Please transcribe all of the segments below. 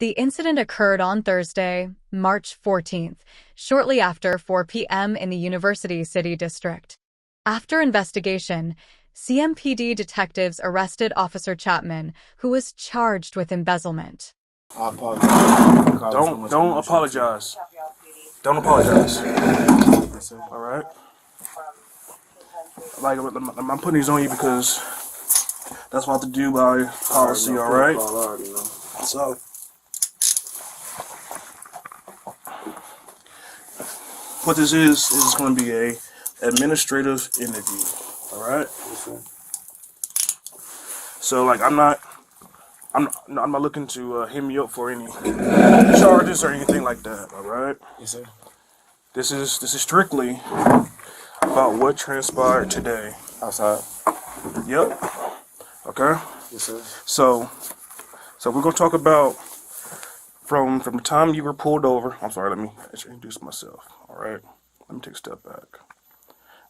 The incident occurred on Thursday, March 14th, shortly after 4 p.m. in the University City District. After investigation, CMPD detectives arrested Officer Chapman, who was charged with embezzlement. I apologize. Don't apologize. Don't apologize. All right. Like I'm putting these on you because that's what I have to do by policy. All right. So what this is going to be a administrative interview. All right. So like I'm not looking to hit me up for any charges or anything like that. All right. Yes, sir. This is strictly about what transpired today. Outside. Yep. Okay. Yes, sir. So we're gonna talk about from the time you were pulled over. I'm sorry. Let me introduce myself. All right. Let me take a step back.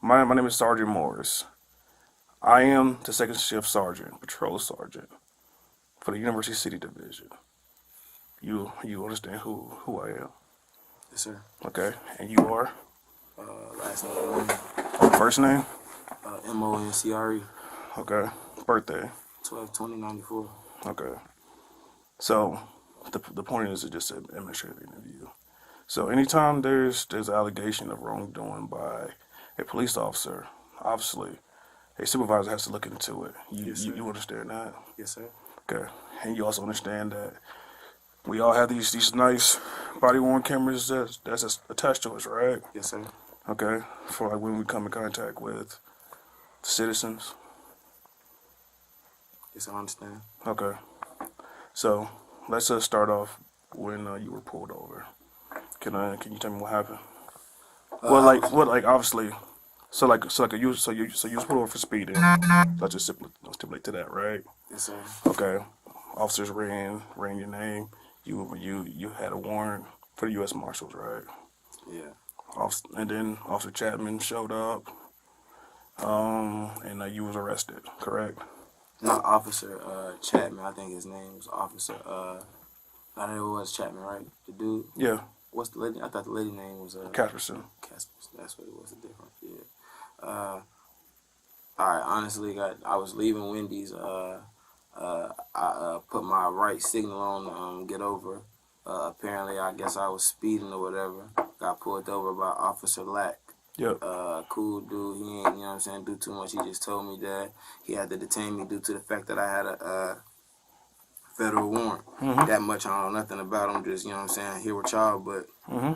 My name is Sergeant Morris. I am the second shift sergeant, patrol sergeant for the University City Division. You understand who I am? Yes, sir. Okay. And you are? Last name. First name? MONCRE. Okay. Birthday? 12/20/94. Okay. So the point is just an administrative interview. So anytime there's an allegation of wrongdoing by a police officer, obviously a supervisor has to look into it. You understand that? Yes, sir. Okay. And you also understand that we all have these nice body worn cameras that's attached to us, right? Yes, sir. Okay. For like when we come in contact with citizens. Yes, I understand. Okay. So let's just start off when you were pulled over. Can you tell me what happened? Obviously. You was pulled over for speeding. Let's just stipulate to that, right? Yes, sir. Okay. Officers ran your name. You had a warrant for the U.S. Marshals, right? Yeah. And then Officer Chapman showed up. And you was arrested, correct? Not Officer Chapman. I think his name was Officer. I know it was Chapman, right? The dude. Yeah. What's the lady? I thought the lady name was Casperson. Casperson. That's what it was. The difference. Yeah. All right. Honestly, I was leaving Wendy's. I put my right signal on get over. Apparently, I guess I was speeding or whatever. Got pulled over by Officer Lack. Yep. Cool dude. He ain't, you know what I'm saying, do too much. He just told me that he had to detain me due to the fact that I had a federal warrant. Mm-hmm. That much I don't know nothing about him. Just, you know what I'm saying, here with y'all. But Mm-hmm.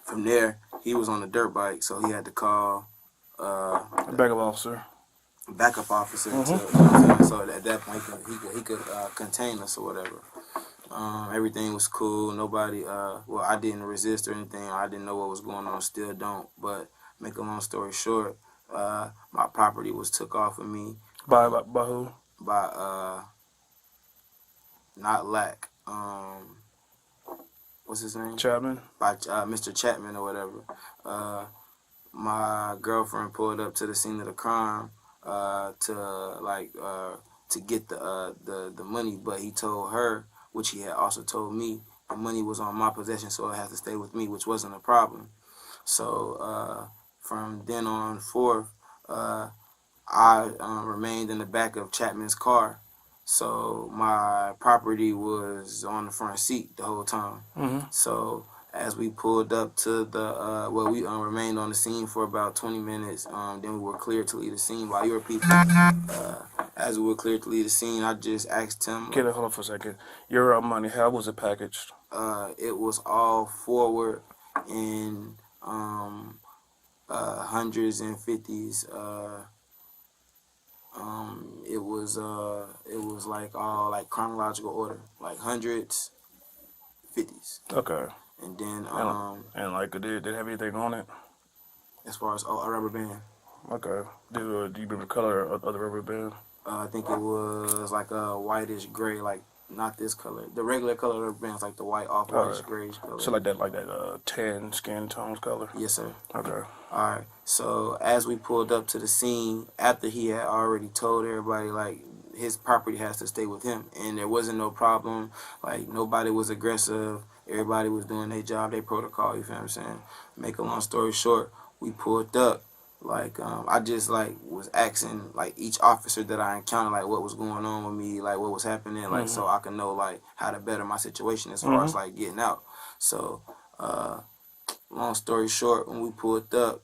from there, he was on a dirt bike, so he had to call A backup officer. backup officer. Mm-hmm. To, you know what I'm saying? So at that point, he could contain us or whatever. Everything was cool. Nobody, I didn't resist or anything. I didn't know what was going on. Still don't. But make a long story short, my property was took off of me. By who? By, not Lack. What's his name? Chapman. By Mr. Chapman or whatever. My girlfriend pulled up to the scene of the crime to get the money, but he told her, which he had also told me, the money was on my possession, so it had to stay with me, which wasn't a problem. So from then on forth, I remained in the back of Chapman's car. So my property was on the front seat the whole time. Mm-hmm. So as we pulled up to the, we remained on the scene for about 20 minutes. Then we were cleared to leave the scene by your people. As we were cleared to leave the scene, I just asked him. Hold on for a second. Your money, how was it packaged? It was all forward in hundreds and fifties. It was like all like chronological order, like hundreds, 50s. Okay. And then and like did it have anything on it? As far as a rubber band. Okay. Do you remember the color of the rubber band? I think it was like a whitish gray, like not this color. The regular color of the rubber band is like the white off whitish grayish color. So like that tan skin tones color. Yes, sir. Okay. All right. So as we pulled up to the scene, after he had already told everybody, like his property has to stay with him, and there wasn't no problem. Like nobody was aggressive. Everybody was doing their job, their protocol. You feel what I'm saying? Make a long story short, we pulled up. Like I just like was asking like each officer that I encountered like what was going on with me, like what was happening, like so I can know like how to better my situation as far as like getting out. So long story short, when we pulled up,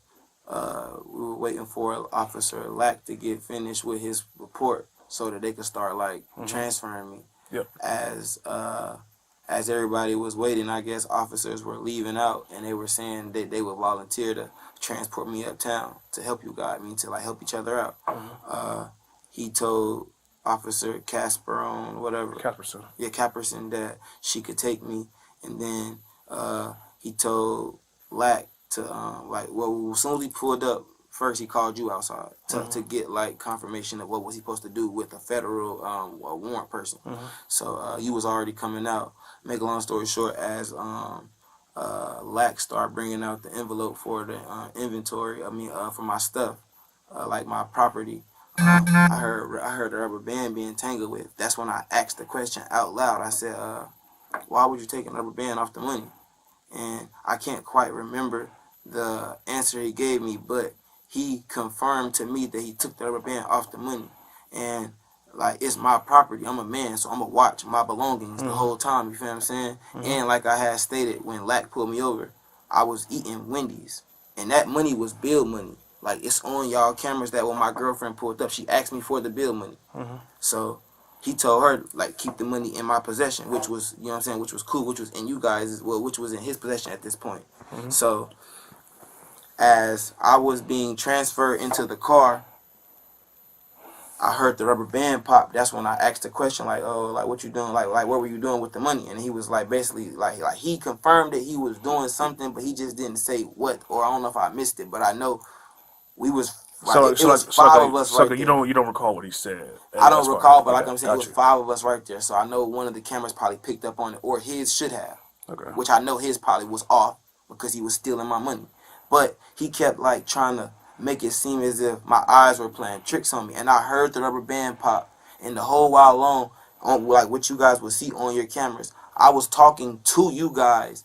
we were waiting for Officer Lack to get finished with his report so that they could start like transferring me. Yep. As everybody was waiting, I guess officers were leaving out, and they were saying that they would volunteer to transport me uptown to help you guys, to like help each other out. He told Officer Casperson. Yeah, Capperson, that she could take me, and then he told Lack to as soon as we pulled up, first he called you outside to get like confirmation of what was he supposed to do with a federal warrant person. So you was already coming out. Make a long story short, as Lack started bringing out the envelope for the inventory, for my stuff, like my property, I heard the rubber band being tangled with. That's when I asked the question out loud. I said, why would you take a rubber band off the money? And I can't quite remember the answer he gave me, but he confirmed to me that he took the rubber band off the money. And like, it's my property. I'm a man, so I'm going to watch my belongings the whole time, you feel what I'm saying? And like I had stated, when Lack pulled me over, I was eating Wendy's. And that money was bill money. Like, it's on y'all cameras that when my girlfriend pulled up, she asked me for the bill money. So he told her, like, keep the money in my possession, which was, you know what I'm saying, which was cool, which was in you guys, well, which was in his possession at this point. So as I was being transferred into the car, I heard the rubber band pop. That's when I asked the question, like, oh, like, what you doing? Like, what were you doing with the money? And he was like, basically, like he confirmed that he was doing something, but he just didn't say what, or I don't know if I missed it, but I know we was, like, it was five of us right there. You don't recall what he said. I don't recall, but like I'm saying, it was five of us right there. So I know one of the cameras probably picked up on it, or his should have. Okay. Which I know his probably was off because he was stealing my money. But he kept like trying to make it seem as if my eyes were playing tricks on me. And I heard the rubber band pop. And the whole while long, on like what you guys will see on your cameras, I was talking to you guys,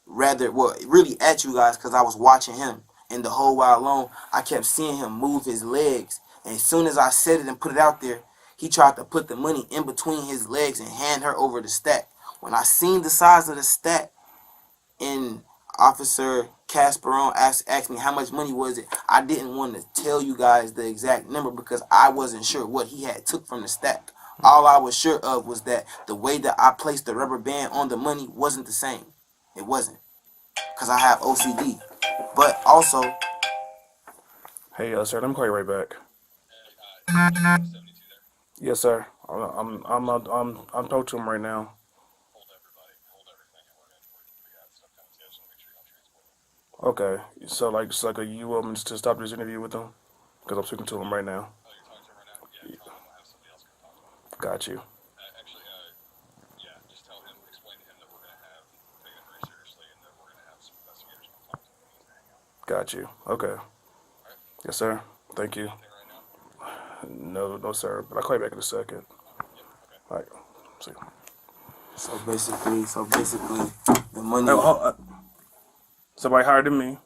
really at you guys, because I was watching him. And the whole while long, I kept seeing him move his legs. And as soon as I said it and put it out there, he tried to put the money in between his legs and hand her over the stack. When I seen the size of the stack, and Officer Casperon asked me how much money was it, I didn't want to tell you guys the exact number because I wasn't sure what he had took from the stack. All I was sure of was that the way that I placed the rubber band on the money wasn't the same. It wasn't. Because I have OCD. But also... Hey, sir, let me call you right back. Yes, sir. I'm talking to him right now. Okay, so like you want me to stop this interview with him? Because I'm speaking to him right now. Got you. Got you. Okay. Yes, sir. Thank you. No, sir. But I'll call you back in a second. All right. See. So basically, the money. Somebody higher than me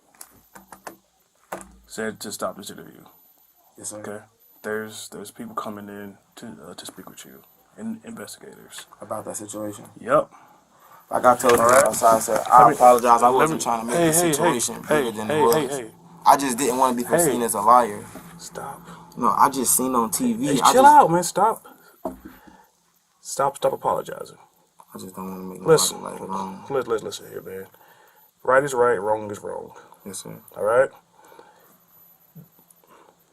said to stop this interview. Yes, sir. Okay. There's people coming in to speak with you, and investigators About that situation. Yep. Like I told you outside, sir, I apologize. I wasn't trying to make the situation bigger than it was. I just didn't want to be seen as a liar. Stop. No, I just seen on TV. Chill out, man. Stop apologizing. I just don't want to make nobody like wrong. Listen here, man. Right is right, wrong is wrong. Yes, sir. All right?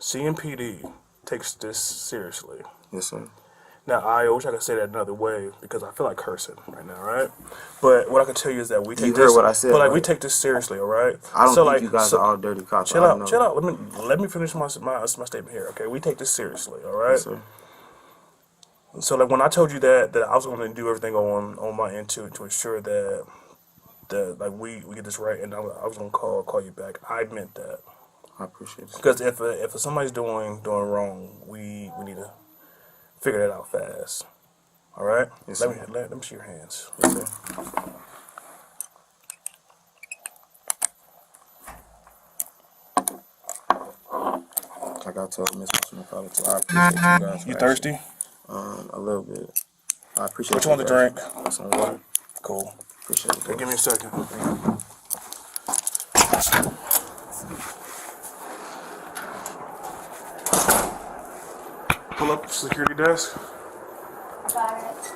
CMPD takes this seriously. Yes, sir. Now, I wish I could say that another way because I feel like cursing right now, right? But what I can tell you is that we take You heard what I said, but like right? we take this seriously, all right? I don't think you guys are all dirty cops. Chill out. Let me finish my statement here, okay? We take this seriously, all right? Yes, sir. So like when I told you that I was going to do everything on my end to ensure that like we get this right, and I was going to call you back. I meant that. I appreciate it. Because if somebody's doing wrong, we need to figure that out fast. All right? Yes, let sir. me see your hands. Yes, sir. Like I told Miss McCullough too, I appreciate you guys. You thirsty? A little bit. I appreciate What you want to drink? Some water. Cool. Appreciate it. Okay, give me a second. Pull up security desk. Got it.